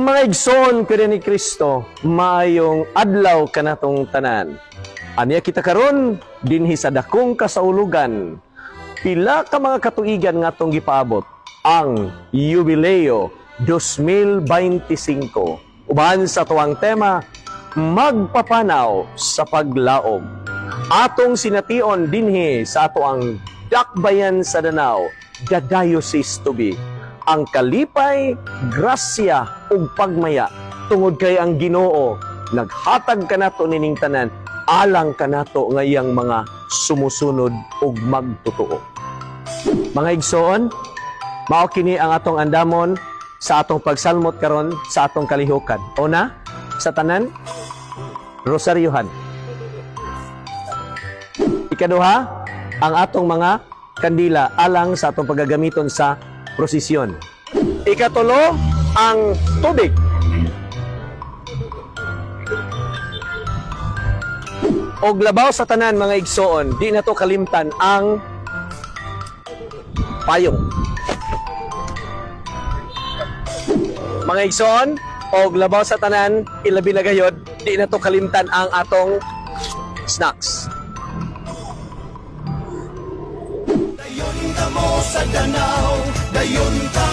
Mga igsoon ko ni Kristo, maayong adlaw kanatong tanan. Aniya kita karon dinhi sa dakong kasaulugan. Pila ka mga katuigan nga atong gipaabot ang Yubileo 2025. Uban sa tuwang tema, magpapanaw sa paglaom. Atong sination dinhi sa ato ang dakbayan sa Danao, the Diocese to be. Ang kalipay, grasya ug pagmaya tungod kay ang Ginoo naghatag kanato nining tanan alang kanato ngayang mga sumusunod ug magtotoo. Mga igsoon, mao kini ang atong andamon sa atong pagsalmot karon sa atong kalihukan. Una, sa tanan, rosaryohan. Ikaduha, ang atong mga kandila alang sa atong paggagamiton sa prosesyon. Ikatulo, ang tubig. Og labaw sa tanan mga igsoon, di na to kalimtan ang payong. Mga igsoon, og labaw sa tanan, ilabi na gayod, di na to kalimtan ang atong snacks. Dayon ka mo sa Danao, dayon ka